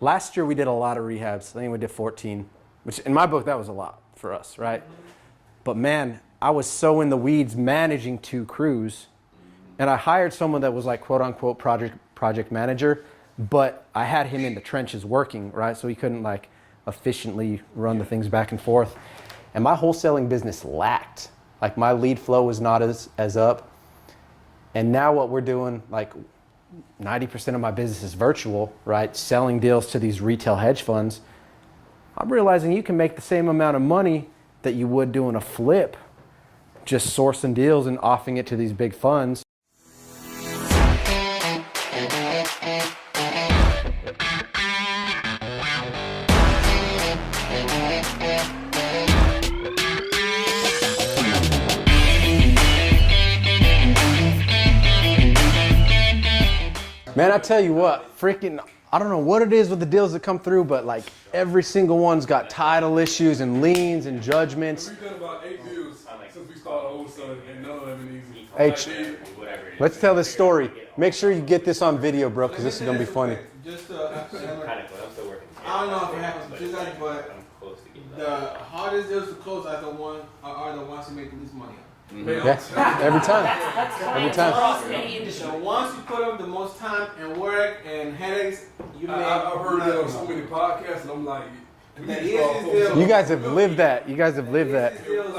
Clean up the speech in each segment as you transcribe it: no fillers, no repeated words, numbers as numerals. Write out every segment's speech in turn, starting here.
Last year we did a lot of rehabs. I think we did 14, which in my book, that was a lot for us, right? But man, I was so in the weeds managing 2 crews, and I hired someone that was like quote unquote project manager, but I had him in the trenches working, right? So he couldn't like efficiently run the things back and forth. And my wholesaling business lacked. Like my lead flow was not as up. And now what we're doing, like 90% of my business is virtual, right? Selling deals to these retail hedge funds. I'm realizing you can make the same amount of money that you would doing a flip, just sourcing deals and offering it to these big funds. Man, I tell you what, freaking, I don't know what it is with the deals that come through, but like every single one's got title issues and liens and judgments. We've done about 8 deals since we started wholesaling, and none of them easy. Hey, let's tell this story. Make sure you get this on video, bro, because this is going to be funny. Just I don't know if it happens to you guys, but the hardest deals to close are the ones who make the least money on. Yeah, every time. Every time. So once you put up the most time and work and headaches, you make. I've heard that on so many podcasts, and I'm like, you guys have lived that. You guys have lived that. Well,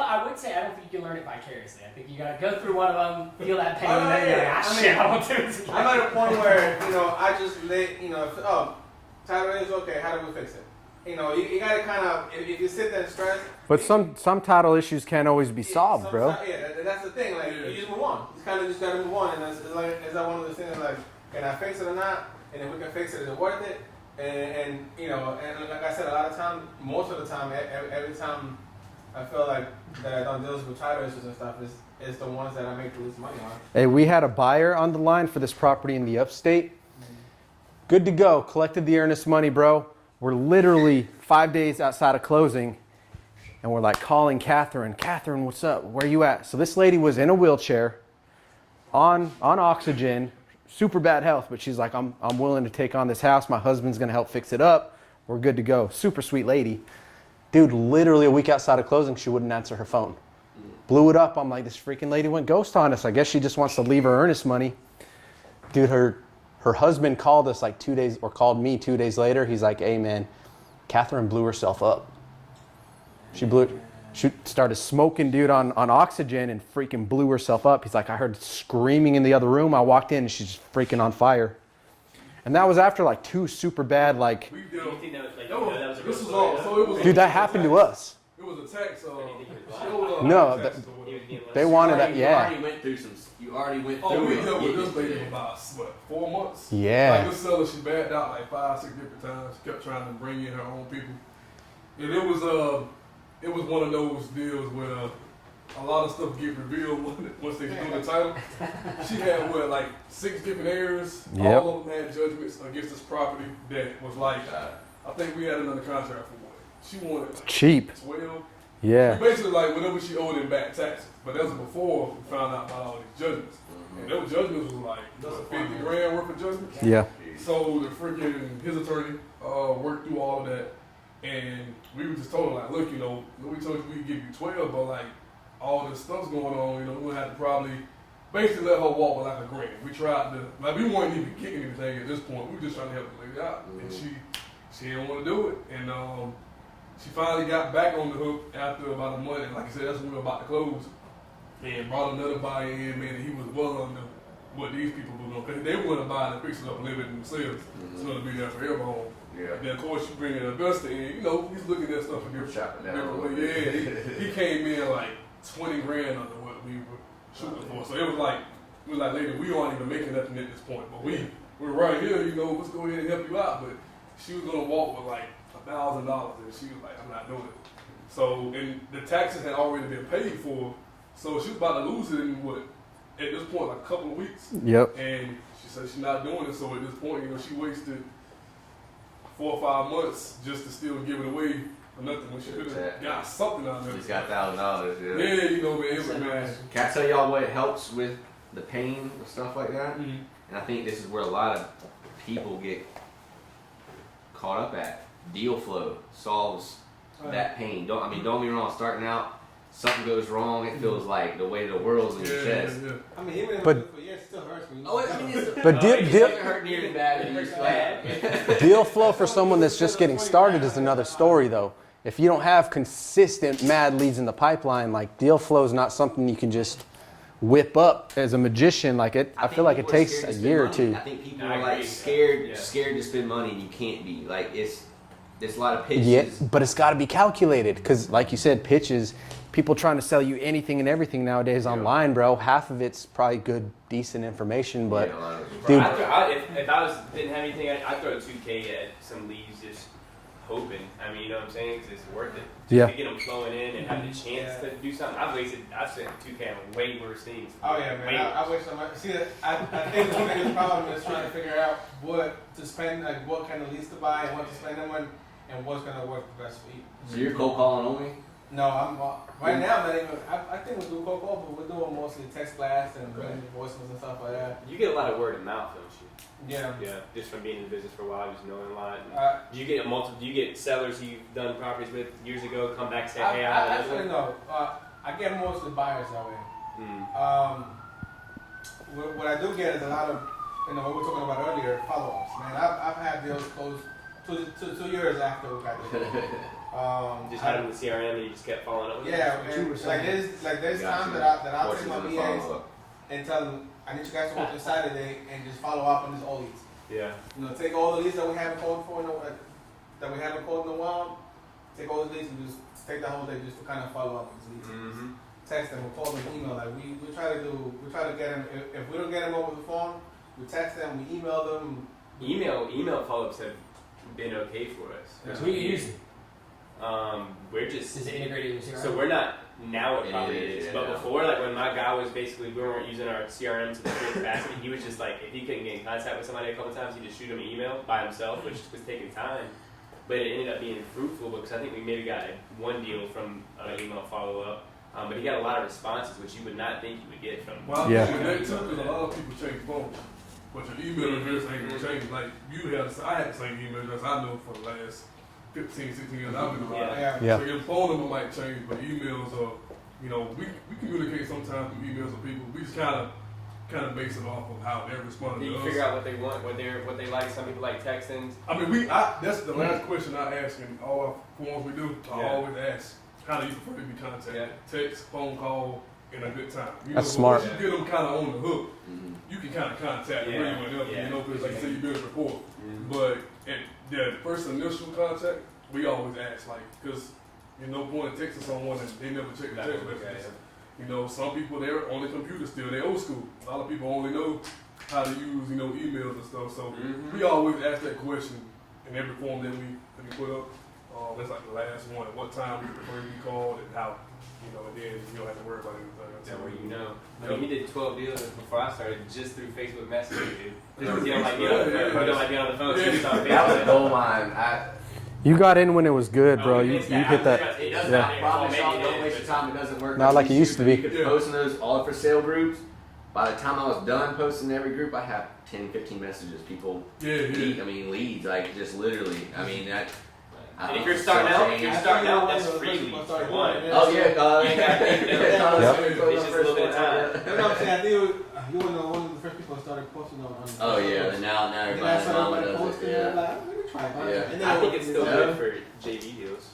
I would say I don't think you can learn it vicariously. I think you got to go through one of them, feel that pain, and then you're like, shit, I won't do it again. I'm at a point where, I just title is okay, how do we fix it? You got to kind of, if you sit there and stress. But some title issues can't always be solved, bro. Yeah, that's the thing. Like, you just move on. You kind of just got to move on. And it's like one of those things like, can I fix it or not? And if we can fix it, is it worth it? And like I said, a lot of times, most of the time, every time I feel like that I don't deal with title issues and stuff, is the ones that I make the least money on. Hey, we had a buyer on the line for this property in the upstate. Good to go. Collected the earnest money, bro. We're literally 5 days outside of closing, and we're like calling Catherine. Catherine, what's up? Where you at? So this lady was in a wheelchair, on oxygen, super bad health, but she's like, I'm willing to take on this house. My husband's gonna help fix it up. We're good to go. Super sweet lady. Dude, literally a week outside of closing, she wouldn't answer her phone. Blew it up. I'm like, this freaking lady went ghost on us. I guess she just wants to leave her earnest money. Dude, her husband called us like 2 days, or called me 2 days later. He's like, hey man, Catherine blew herself up. She started smoking, dude, on oxygen and freaking blew herself up. He's like, I heard screaming in the other room. I walked in and she's just freaking on fire. And that was after like 2 super bad, like, dude, that happened to us. It was a tax. No, they wanted that, yeah. You already went through we it. dealt with this lady for about, 4 months? Yeah. Like this seller, she backed out like 5, 6 different times. She kept trying to bring in her own people. And it was one of those deals where a lot of stuff get revealed once they do the title. She had like 6 different heirs. Yep. All of them had judgments against this property that was like, I think we had another contract for what? She wanted like cheap. 12. Yeah. Basically like whatever she owed in back taxes. But that was before we found out about all these judgments. And those judgments was like 50 grand worth of judgments. Yeah. So the freaking, his attorney worked through all of that. And we were just told him like, look, we told you we could give you 12, but like all this stuff's going on, we're gonna have to probably basically let her walk with like a grand. We tried to, like we weren't even kicking anything at this point. We were just trying to help the lady out. And she didn't want to do it. And she finally got back on the hook after about a month. And like I said, that's when we were about to close. And brought another buyer in, man, and he was well under what these people were doing. Because they were going to buy it and fix it up and live it themselves. It's going to be there forever home. Yeah. And then of course you bring an investor in, he's looking at stuff in different way. Yeah, he came in like 20 grand under what we were shooting for. So it was like, lady, we aren't even making nothing at this point. But we're right here, let's go ahead and help you out. But she was going to walk with like $1,000 and she was like, I'm not doing it. So, and the taxes had already been paid for. So she was about to lose it in at this point, like a couple of weeks. Yep. And she said she's not doing it. So at this point, she wasted 4 or 5 months just to still give it away for nothing when she could have got something out of it. She's got $1,000. Yeah. Yeah, man. Can I tell y'all what helps with the pain and stuff like that? Mm-hmm. And I think this is where a lot of people get caught up at. Deal flow solves that pain. Don't get me wrong. Starting out, something goes wrong, it feels like the weight of the world's in your chest. I mean, even if But- it for years, it still hurts me. Oh, I mean, But deal, it deal, doesn't hurt nearly as bad as you bad. deal flow for someone that's just getting started is another story, though. If you don't have consistent mad leads in the pipeline, like deal flow is not something you can just whip up as a magician. Like it, I feel like it takes a year or two. I think people I are like agree. scared Yeah. to spend money, and you can't be. Like there's a lot of pitches. Yeah, but it's got to be calculated because, like you said, pitches. People trying to sell you anything and everything nowadays online, bro. Half of it's probably good, decent information, but Yeah, a lot of it. dude, If I didn't have anything, I'd throw 2K at some leads, just hoping. I mean, you know what I'm saying? 'Cause it's worth it. Yeah. To get them flowing in and having a chance to do something. I've spent 2K on way worse things. Oh yeah, man. Way I wish somebody see that. I think the biggest problem is trying to figure out what to spend, like what kind of leads to buy and what to spend them on, and what's gonna work the best for you. So you're cold calling only? No, I'm right now. I'm not even. I think we do cold call, but we're doing mostly text blasts and Right. voicemails and stuff like that. You get a lot of word of mouth, don't you? Yeah. Yeah, just from being in the business for a while, just knowing a lot. I, Do you get Do you get sellers you've done properties with years ago come back and say, "Hey, I I actually no. I get mostly buyers that way. Mm. What I do get is a lot of, what we were talking about earlier, follow-ups. Man, I've had deals close 2 years after we got the deal. Just had them in the CRM and you just kept following up with them? Yeah, what you and were there's Gotcha. times that I'll take Forces my on the VAs follow-up. and tell them, I need you guys to work this Saturday and just follow up on this all leads. Yeah. Take all the leads that we haven't called for, that we haven't called in a while, take all the leads and just take the whole day just to kind of follow up on these leads. Mm-hmm. Text them or call them, email. Like we try to get them. If we don't get them over the phone, we text them, we email them. Email follow-ups have been okay for us. Yeah. Who are you using? We're just Is it integrated with CRM? so we're not now. It It probably is, is, yeah. but before, like when my guy was basically we weren't using our CRM to the full capacity. He was just like if he couldn't get in contact with somebody a couple times, he'd just shoot him an email by himself, which was taking time. But it ended up being fruitful because I think we maybe got one deal from an email follow-up. But he got a lot of responses, which you would not think you would get from. Well, Yeah. that too, because a lot of people change phones. But your email address ain't gonna change. Like, I had the same email address I know for the last 15, 16 years I've been around. Yeah. Yeah. So your phone number might change, but emails are, we communicate sometimes through emails with people. We just kind of base it off of how they're responding Do to you us. figure out what they want, what they like? Some people like texting. I mean, that's the last question I ask in all our forms we do. I Yeah. always ask, how do you prefer to be contacted? Yeah. Text, phone call, and a good time. That's smart. Once you get them kind of on the hook, Mhm. you can kind of contact Yeah. them whenever, Yeah. because like you said, you build a rapport. Mm-hmm. But at the first initial contact, we always ask, like, because no point in texting someone and they never check the text messages. Some people, they're on the computer still, they're old school. A lot of people only know how to use, emails and stuff. So Mhm. we always ask that question in every form that we put up. That's like the last one. At what time we prefer to be called and how, and then you don't have to worry about anything. That's where you know. I mean, he did 12 deals before I started just through Facebook Messenger, dude. Just because you don't like being on the phone. You don't like being on the phone, so you just on That was a Facebook. gold mine. you got in when it was good, bro. Oh, You it's hit that. It does Yeah. not I promise maybe y'all, it don't is, waste your but- time. It doesn't work. Not like it used to be. You could Yeah. post in those all for sale groups. By the time I was done posting in every group, I had 10, 15 messages. People, leads, like just literally. I mean, that. And if you're starting out, that's That's free leads what for one. Oh yeah, You ain't gotta pay for them. Yep. It's just a little bit of time. That's what I'm saying. I think you were one of the first people who started posting on. Oh yeah, and now And then I everybody's started mama does posting, it. and I'm Yeah. like, let me try it. Yeah. And then I think it's still Yeah. good for JV deals.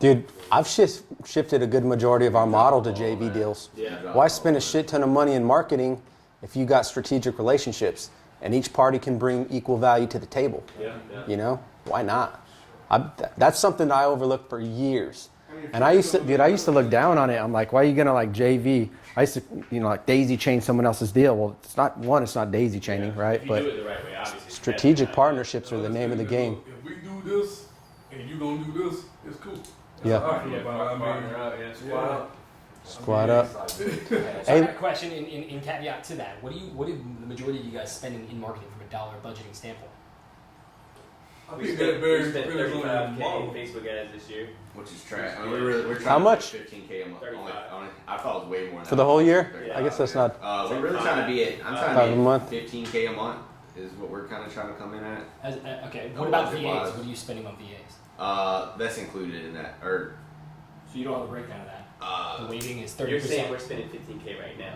Dude, I've shifted a good majority of our model to JV deals. Yeah. Why spend a shit ton of money in marketing if you got strategic relationships and each party can bring equal value to the table? Yeah. Why not? That's something I overlooked for years. And I used to look down on it. I'm like, why are you gonna like JV? I used to, like daisy chain someone else's deal. Well, it's not daisy chaining, right? If you But do it the right way, obviously. strategic partnerships are the name of the game. If we do this and you gonna do this, it's cool. That's Yeah. how I feel about it. Partner up, yeah, squad up. Squad up. So I Hey- got a question in caveat to that. What do the majority of you guys spend in marketing from a dollar budgeting standpoint? I We think spent, that very we spent depends on your 35K in model. Facebook ads this year. Which is trash. I mean, we're trying How to much? put 15K a month. 35. I thought it was way more than For that. the whole year? Yeah. I guess that's not. We're really trying to be at. I'm trying $5 to a be month. 15K a month. is what we're kind of trying to come in at. Okay, No what about budget VAs? wise. What are you spending on VAs? That's included in that, or So you don't have a breakdown of that. The weighting is 30%. You're saying we're spending 15K right now.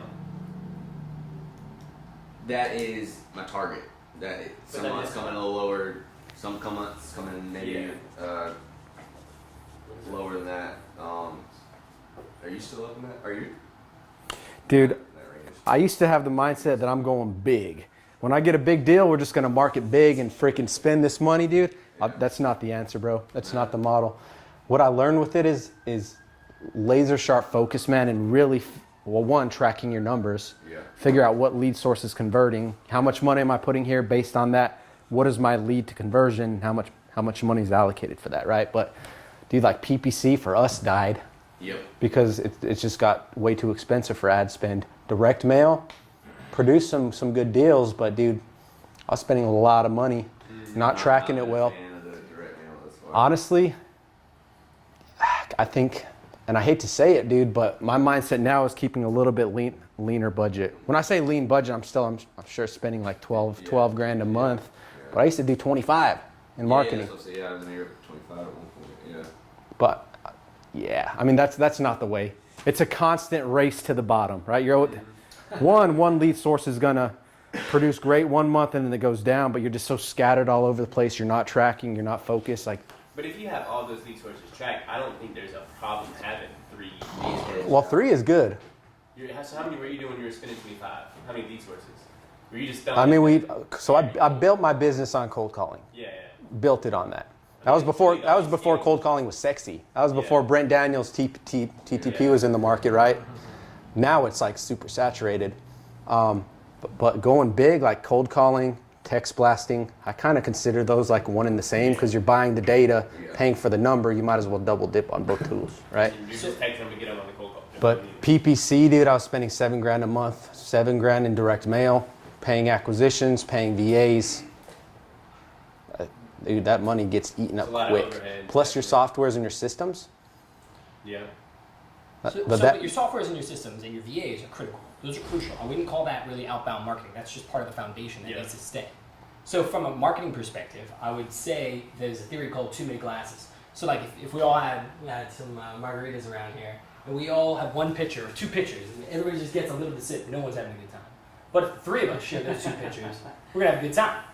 that is my target. That some that months is- coming a little lower, some months coming in maybe lower than that. Are you still up in that? Are you? Dude, That range? I used to have the mindset that I'm going big. When I get a big deal, we're just gonna market big and freaking spend this money, dude. That's not the answer, bro. That's not the model. What I learned with it is laser sharp focus, man, and really, well, one, tracking your numbers. Yeah. Figure out what lead source is converting. How much money am I putting here based on that? What is my lead to conversion? How much money is allocated for that, right? But dude, like PPC for us died Yep. because it's just got way too expensive for ad spend. Direct mail produced some good deals, but dude, I was spending a lot of money, not tracking it well. Fan of the direct mail as far. Honestly, I think, and I hate to say it, dude, but my mindset now is keeping a little bit leaner budget. When I say lean budget, I'm sure spending like 12 grand a month, but I used to do 25 in marketing. Yeah, I was in here at 25 at one point. Yeah. But yeah, I mean that's not the way. It's a constant race to the bottom, right? One lead source is gonna produce great one month and then it goes down, but you're just so scattered all over the place. You're not tracking. You're not focused. Like, But if you have all those lead sources tracked, I don't think there's a problem having 3 lead sources. well, 3 is good. So how many were you doing when you were spending 25? How many lead sources? Were you just I mean, I built my business on cold calling. Yeah. Built it on that. That was before cold calling was sexy. That was before Brent Daniels TTP was in the market, right? Now it's like super saturated. But going big, like cold calling, text blasting, I kind of consider those like one and the same because you're buying the data, paying for the number. You might as well double dip on both tools, right? You just text them to get them on the cold call. But PPC, dude, I was spending $7 grand a month, $7 grand in direct mail, paying acquisitions, paying VAs. Dude, that money gets eaten up It's a lot of quick. overhead. Plus your softwares and your systems. Yeah. So your softwares and your systems and your VAs are critical. Those are crucial. I wouldn't call that really outbound marketing. That's just part of the foundation that needs to stay. So from a marketing perspective, I would say there's a theory called too many glasses. So like if we had some margaritas around here, and we all have one pitcher or 2 pitchers, and everybody just gets a little to sip, no one's having a good time. But if the 3 of us share those 2 pitchers, we're gonna have a good time.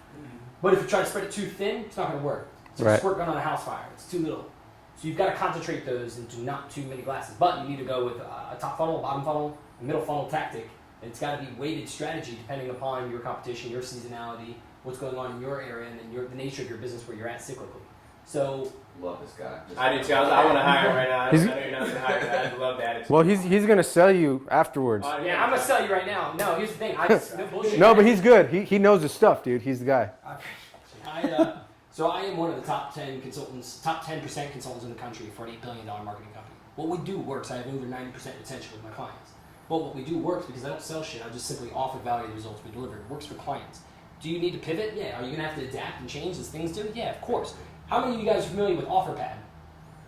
But if you try to spread it too thin, it's not gonna work. It's like a squirt gun on a house fire. It's too little. So you've got to concentrate those into not too many glasses. But you need to go with a top funnel, bottom funnel, a middle funnel tactic. And it's got to be weighted strategy depending upon your competition, your seasonality, what's going on in your area, and then the nature of your business where you're at cyclically. So Love this guy. I do too. I want to hire him right now. I know you're not going to hire him. I love that. Well, he's gonna sell you afterwards. yeah, I'm gonna sell you right now. No, here's the thing. No bullshit. No, but he's good. He knows his stuff, dude. He's the guy. So I am one of the top 10 consultants, top 10% consultants in the country for an $8 billion marketing company. What we do works. I have over 90% retention with my clients. But what we do works because I don't sell shit. I just simply offer value results we deliver. It works for clients. Do you need to pivot? Yeah. Are you gonna have to adapt and change as things do? Yeah, of course. How many of you guys are familiar with OfferPad?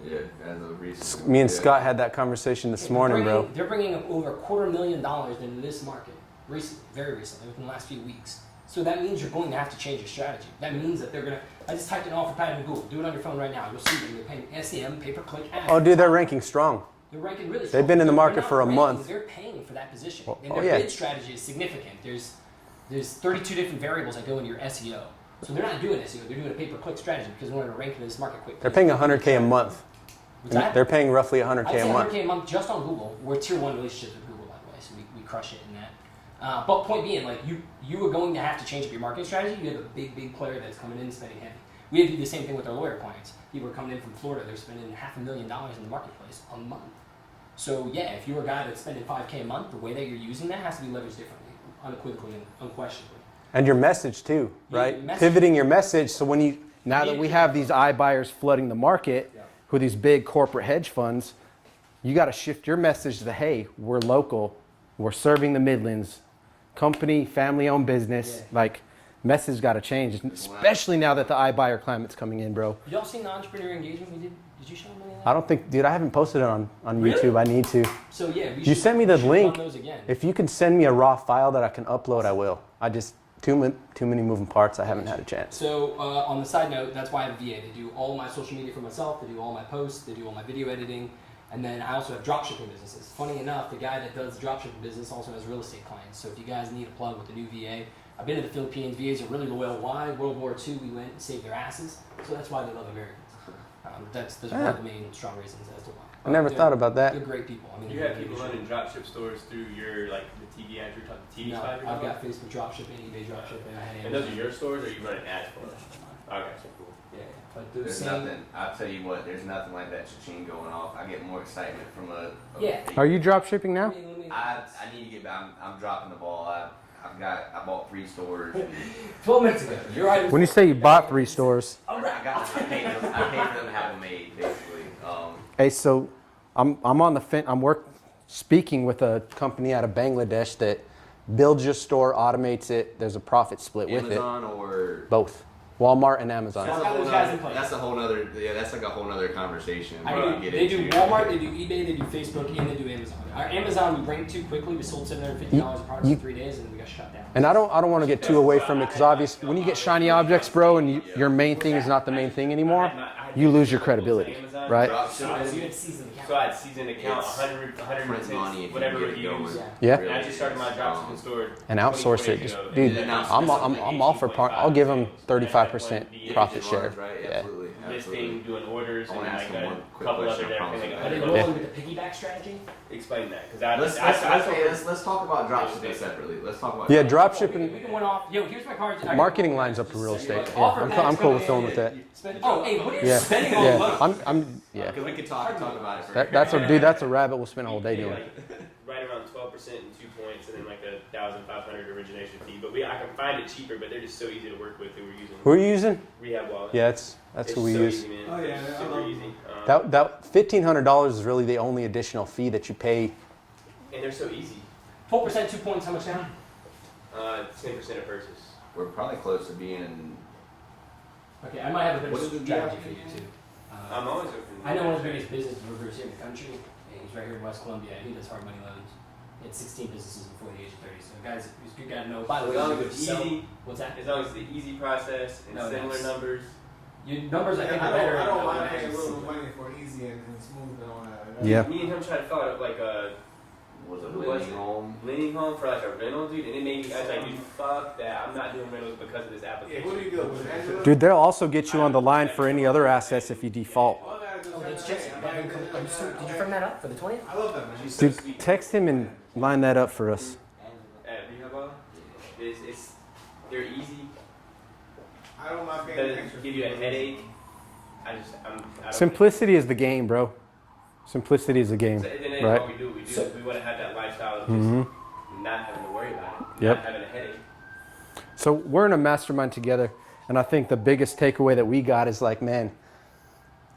Yeah, as of recent. Me and Scott had that conversation this morning, bro. They're bringing over $250,000 into this market recently, very recently, within the last few weeks. So that means you're going to have to change your strategy. That means that they're going to, I just typed in OfferPad in Google. Do it on your phone right now. You'll see them. They're paying SEM, pay-per-click ads. Oh, dude, they're ranking strong. They're ranking really strong. They've been in the market They're not for a ranking, month. They're paying for that position. Well, And their bid strategy is significant. There's 32 different variables that go into your SEO. So they're not doing SEO. They're doing a pay-per-click strategy because they want to rank in this market quickly. They're paying $100K a month. What's that? They're paying roughly I'd $100K say a month. $100K a month just on Google. We're tier 1 relationships with Google, by the way, so we crush it in that. But point being, like you are going to have to change up your marketing strategy. You have a big player that's coming in spending heavy. We have to do the same thing with our lawyer clients. People are coming in from Florida. They're spending $500,000 in the marketplace a month. So yeah, if you're a guy that's spending $5K a month, the way that you're using that has to be leveraged differently, unequivocally and unquestionably. And your message too, right? Your message. Pivoting your message. So now that we have these iBuyers flooding the market with these big corporate hedge funds, you got to shift your message to, hey, we're local, we're serving the Midlands, company, family-owned business. Like, message got to change, especially now that the iBuyer climate's coming in, bro. Y'all seen the entrepreneur engagement we did? Did you show them any of that? I don't think, dude, I haven't posted it on Really? YouTube. I need to. So yeah, You sent me the link. Run those again. If you can send me a raw file that I can upload, I will. too many moving parts. I haven't had a chance. So on the side note, that's why I have a VA. They do all my social media for myself. They do all my posts. They do all my video editing. And then I also have dropshipping businesses. Funny enough, the guy that does the dropshipping business also has real estate clients. So if you guys need a plug with the new VA, I've been to the Philippines. VAs are really loyal. Why? World War II, we went and saved their asses. So that's why they love Americans. That's one of the main strong reasons as to why. I never thought about that. They're great people. I mean, You have people running dropship stores through your like the TV ads you're talking TV No, spot. I've got Facebook dropshipping, eBay dropshipping. I had And those are Amazon. your stores, or you running ads for them? Okay, so cool. Yeah, but the There's same. nothing. I'll tell you what. There's nothing like that cha-ching going off. I get more excitement from a Yeah. Are you drop shipping now? I need to get back. I'm dropping the ball. I bought 3 stores. And 12 minutes ago. Your items. When you say you bought 3 stores, I paid for them to have them made, basically. hey, so I'm on the speaking with a company out of Bangladesh that builds your store, automates it. There's a profit split with it. Amazon or Both, Walmart and Amazon. That's got those guys in place. That's a whole nother. Yeah, that's like a whole nother conversation. They do Walmart, they do eBay, they do Facebook, and they do Amazon. Our Amazon, we ranked too quickly. We sold $750 of products in 3 days, and we got shut down. And I don't want to get too away from it because obviously when you get shiny objects, bro, and your main thing is not the main thing anymore, you lose your credibility, right? So you had seasoned account. So I had seasoned account, 100, 110, whatever reviews. Yeah. And I just started my dropshipping store. And outsource 24 it. days Just, ago. dude, And then I'm all for part. I'll give them 35% profit share. Right? Yeah. Absolutely. listing, doing orders, I and wanna ask like them a one quick couple question, other I promise different you. Are they things. rolling with the piggyback strategy? Explain that, because Let's talk about dropshipping separately. Let's talk about Yeah, We dropshipping. can one off. Yo, here's my card. Marketing lines up to real estate. Yeah, I'm cool with going with that. Oh, hey, what are you Yeah, spending on yeah. loans? Yeah. Because we could talk about it for That's a rabbit we'll spend a whole day pay, doing. like, right around 12% and 2 points, and then like a 1,500 origination fee. But I can find it cheaper, but they're just so easy to work with. Who we're using? Who are you using? Rehab Wallet. Yeah, that's It's who we so use. Easy, man. Oh, yeah, It's I super love easy. That $1,500 is really the only additional fee that you pay. And they're so easy. 12%, 2 points. How much down? 10% of purchase. We're probably close to being. Okay, I might have a bit What of is the strategy deal? for you too. I'm always open. I know one of the biggest business movers here in the country. And he's right here in West Columbia. He does hard money loans. He had 16 businesses before the age of 30. So guys, he's a good guy to know. By the way, As long he's as a good it's sell. easy, What's that? as long as it's the easy process and No, similar that's- numbers. Your numbers, I think, I are better. don't than mind what paying a I've little seen. money for easy and smooth and all that. Yeah. Me and him tried to fill out like a Was it Who was living it? home? leaning home for like a rental, dude, and it made me. I was like, dude, fuck that. I'm not doing rentals because of this Yeah, application. who do you go with? Angela? Dude, they'll also get you on the line for any other assets if you default. All I gotta do is Oh, that's send just. her Did you firm that up for the 20th? I love that, man. She's so Dude, sweet. text him and line that up for us. At Rehab Wallet, they're easy. I don't mind paying Doesn't extra. give you a headache. I don't Simplicity is the game, bro. Simplicity is the game, So, and then right? all we do, So- we want to have that lifestyle of just hmm not having to worry about it, Yep. not having a headache. So we're in a mastermind together, and I think the biggest takeaway that we got is like, man,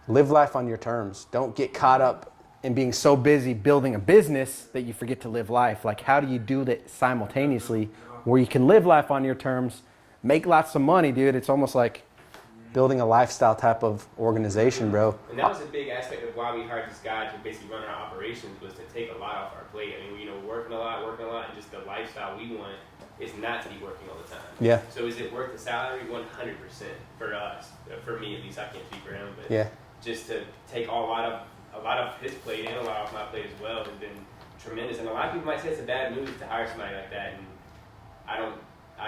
live life on your terms. Don't get caught up in being so busy building a business that you forget to live life. Like, how do you do that simultaneously where you can live life on your terms, make lots of money, dude? It's almost like building a lifestyle type of organization, bro. And that was a big aspect of why we hired this guy to basically run our operations, was to take a lot off our plate. I mean, working a lot, and just the lifestyle we want is not to be working all the time. Yeah, So is it worth the salary? 100% for us. For me, at least, I can't speak for him, but yeah. just to take a lot of his plate and a lot off my plate as well has been tremendous. And a lot of people might say it's a bad move to hire somebody like that, and I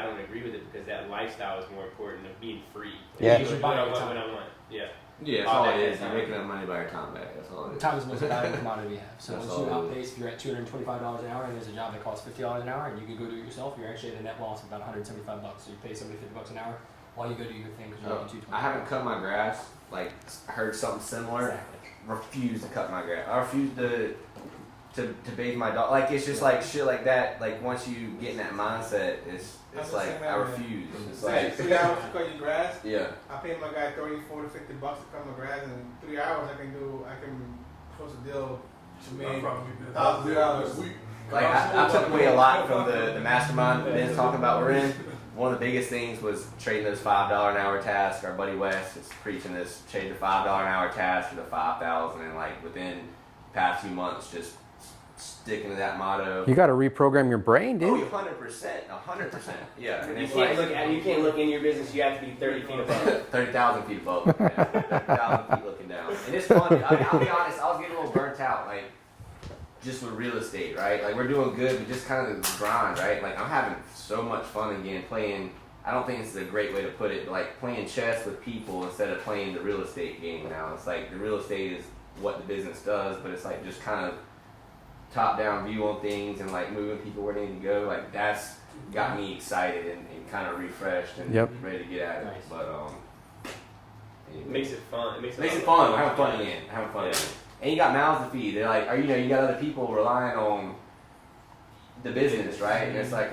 don't agree with it, because that lifestyle is more important than being free. Yeah. You can do what I want when I want. Yeah. Yeah, that's all it is. You're making up money by your time back. That's all it is. Time is the most valuable commodity we have. So That's once you all it is. outpace, if you're at $225 an hour and there's a job that costs $50 an hour and you can go do it yourself, you're actually at a net loss of about $175. So you pay somebody $50 an hour while you go do your thing because you're making $220. I haven't cut my grass. Like, heard something similar. Exactly. Refuse to cut my grass. I refuse to bathe my dog. Like, it's just like shit like that. Like, once you get in that mindset, it's I'm the like same way, I man. refuse. It's Like, like 3 hours to cut your grass. yeah. I pay my guy $30, $40, $50 to cut my grass, and in 3 hours I can close a deal to I'll make probably get $1,000. this week. Like I took away a lot from the mastermind Ben's talking about we're in. One of the biggest things was trading those $5 an hour tasks. Our buddy Wes is preaching this: trade the $5 an hour task for the 5,000, and like within the past few months, just sticking to that motto. You got to reprogram your brain, Oh, dude. 100%, 100%. Yeah, and You it's can't like look at, you can't look in your business. You have to be 30 feet above. 30,000 feet above. Yeah, 30,000 feet looking down. And it's fun. I mean, I'll be honest, I was getting a little burnt out, like, just with real estate, right? Like, we're doing good, but just kind of the grind, right? Like, I'm having so much fun again playing. I don't think it's a great way to put it, but like playing chess with people instead of playing the real estate game now. It's like the real estate is what the business does, but it's like just kind of top-down view on things and like moving people where they need to go. Like that's got me excited and kind of refreshed and ready to get at it. Nice. But It makes it fun. It makes it fun. We're having fun again. Having fun again. And you got mouths to feed. They're like, or, you know, you got other people relying on the business, right? And it's like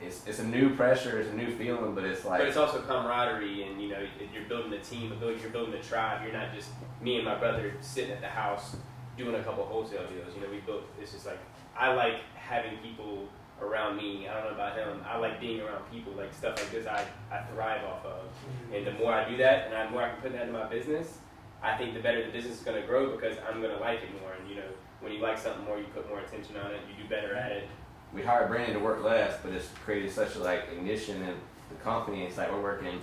it's a new pressure, it's a new feeling, but it's like. But it's also camaraderie, and you know, you're building a team, you're building a tribe. You're not just me and my brother sitting at the house doing a couple wholesale deals. You know, we built. It's just like I like having people around me. I don't know about him. I like being around people, like stuff like this. I thrive off of, and the more I do that, and the more I can put that into my business, I think the better the business is going to grow because I'm going to like it more. And you know, when you like something more, you put more attention on it. You do better at it. We hired Brandon to work less, but it's created such a like ignition in the company. It's like we're working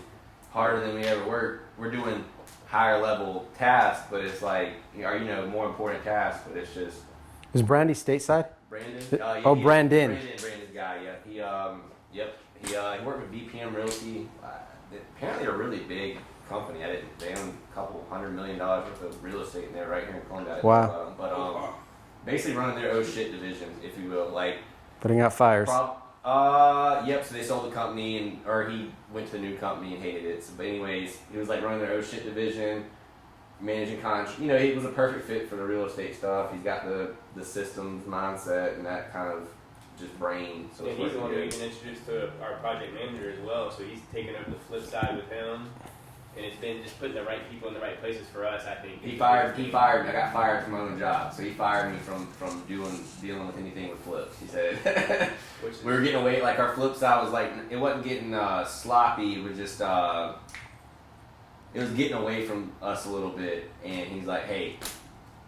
harder than we ever worked. We're doing higher level tasks, but it's like more important tasks. But it's just. Is Brandy stateside? Brandon. Brandon. Brandon's guy. Yeah. He worked with BPM Realty. Apparently, they're a really big company. They own a couple $100 million worth of real estate in there right here in Columbia. Wow. But basically running their oh shit division, if you will, like. Putting out fires. Yep. So they sold the company, or he went to the new company and hated it. So, but anyways, he was like running their oh shit division, managing contracts. You know, he was a perfect fit for the real estate stuff. He's got the systems mindset and that kind of just brain. So and he's the one who even introduced to our project manager as well. So he's taken over the flip side with him. And it's been just putting the right people in the right places for us, I think. He fired me. I got fired from my own job. So he fired me from dealing with anything with flips. He said we were getting away, like our flip side was like, it wasn't getting sloppy. It was just, it was getting away from us a little bit. And he's like, hey,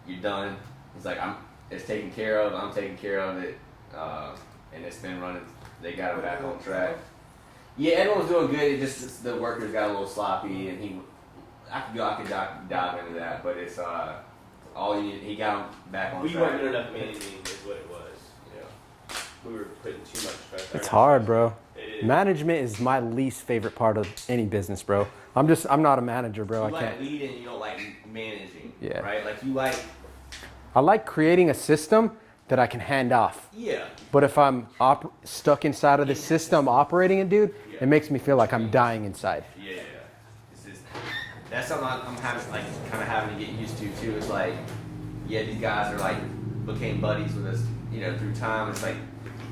you're done. He's like, it's taken care of. I'm taking care of it. And it's been running. They got it back on track. Yeah, everyone was doing good. It just the workers got a little sloppy, and I could dive into that, but it's all you need. He got him back on track. We weren't good enough managing is what it was. Yeah, we were putting too much stress. It's hard, bro. It is. Management is my least favorite part of any business, bro. I'm not a manager, bro. You I can't. like leading, you don't like managing. Yeah. Right? Like you like. I like creating a system that I can hand off. Yeah. But if I'm stuck inside of the system operating it, dude, it makes me feel like I'm dying inside. Yeah. That's something I'm having, like, kind of having to get used to too. It's like, these guys are like became buddies with us, you know, through time. It's like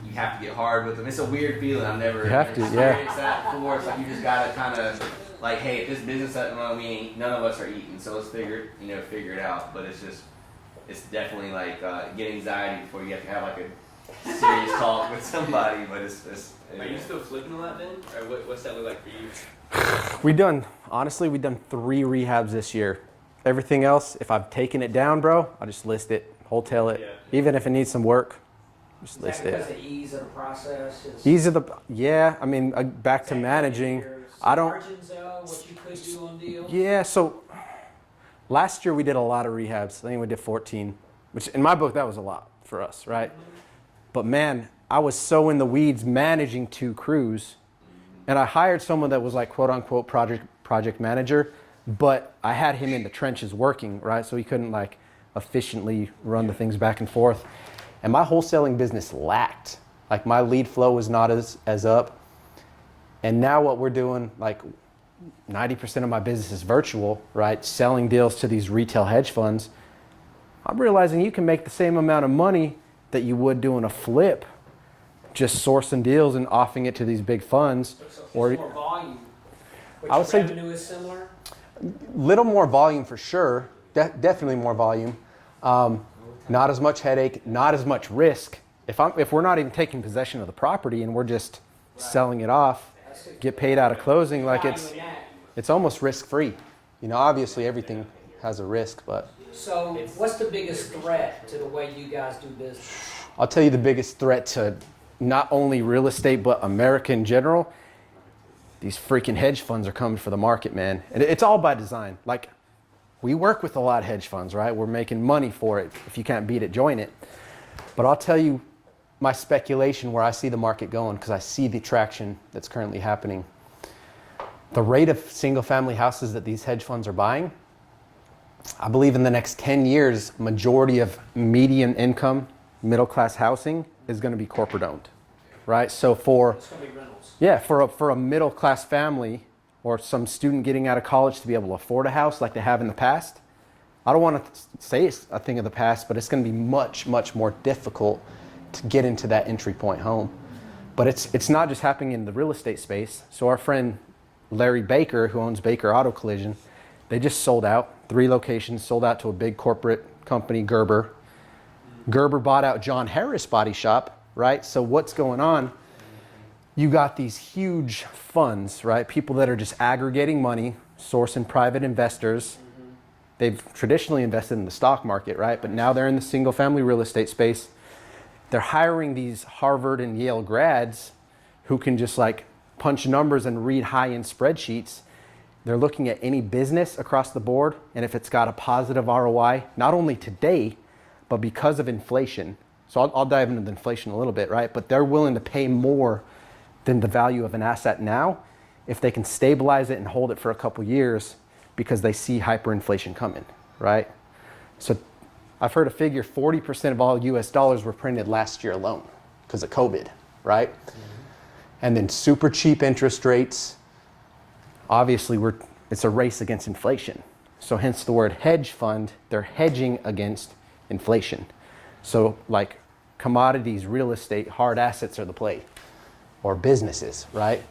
you have to get hard with them. It's a weird feeling. I've never experienced that before. It's like you just gotta kind of like, hey, if this business doesn't run, none of us are eating, so let's figure it out. But it's definitely like get anxiety before you have to have like a serious talk with somebody. But it's Are you still flipping a lot then, or what's that look like for you? We've done 3 rehabs this year. Everything else, if I've taken it down, bro, I just list it, wholesale it. Yeah. Even if it needs some work, just Is list that it. because the ease of the process is Ease of I mean, back to managing. I don't. margins though, what you could do on deals? Yeah, so last year we did a lot of rehabs. I think we did 14, which in my book, that was a lot for us, right? But man, I was so in the weeds managing 2 crews, and I hired someone that was like quote unquote project manager, but I had him in the trenches working, right? So he couldn't like efficiently run the things back and forth. And my wholesaling business lacked. Like my lead flow was not as up. And now what we're doing, like 90% of my business is virtual, right? Selling deals to these retail hedge funds. I'm realizing you can make the same amount of money that you would doing a flip, just sourcing deals and offering it to these big funds. So Or more volume. Which I would say revenue is similar. little more volume for sure. Definitely more volume. Not as much headache, not as much risk. If we're not even taking possession of the property and we're just selling it off, get paid out of closing, like Value in that. it's almost risk free. You know, obviously everything has a risk, but So It's- what's the biggest threat to the way you guys do business? I'll tell you the biggest threat to not only real estate, but America in general. These freaking hedge funds are coming for the market, man. And it's all by design. Like, we work with a lot of hedge funds, right? We're making money for it. If you can't beat it, join it. But I'll tell you my speculation where I see the market going, because I see the traction that's currently happening. The rate of single family houses that these hedge funds are buying, I believe in the next 10 years, majority of median income, middle class housing is going to be corporate owned, right? So for, It's gonna be rentals. yeah, for a middle class family or some student getting out of college to be able to afford a house like they have in the past, I don't want to say it's a thing of the past, but it's going to be much, much more difficult to get into that entry point home. But it's not just happening in the real estate space. So our friend Larry Baker, who owns Baker Auto Collision, they just sold out 3 locations, sold out to a big corporate company, Gerber. Gerber bought out John Harris Body Shop, right? So what's going on? You got these huge funds, right? People that are just aggregating money, sourcing private investors. They've traditionally invested in the stock market, right? But now they're in the single family real estate space. They're hiring these Harvard and Yale grads who can just like punch numbers and read high-end spreadsheets. They're looking at any business across the board, and if it's got a positive ROI, not only today, but because of inflation. So I'll dive into the inflation a little bit, right? But they're willing to pay more than the value of an asset now if they can stabilize it and hold it for a couple years because they see hyperinflation coming, right? So I've heard a figure, 40% of all US dollars were printed last year alone because of COVID, right? And then super cheap interest rates. Obviously, it's a race against inflation. So hence the word hedge fund, they're hedging against inflation. So like commodities, real estate, hard assets are the play, or businesses, right?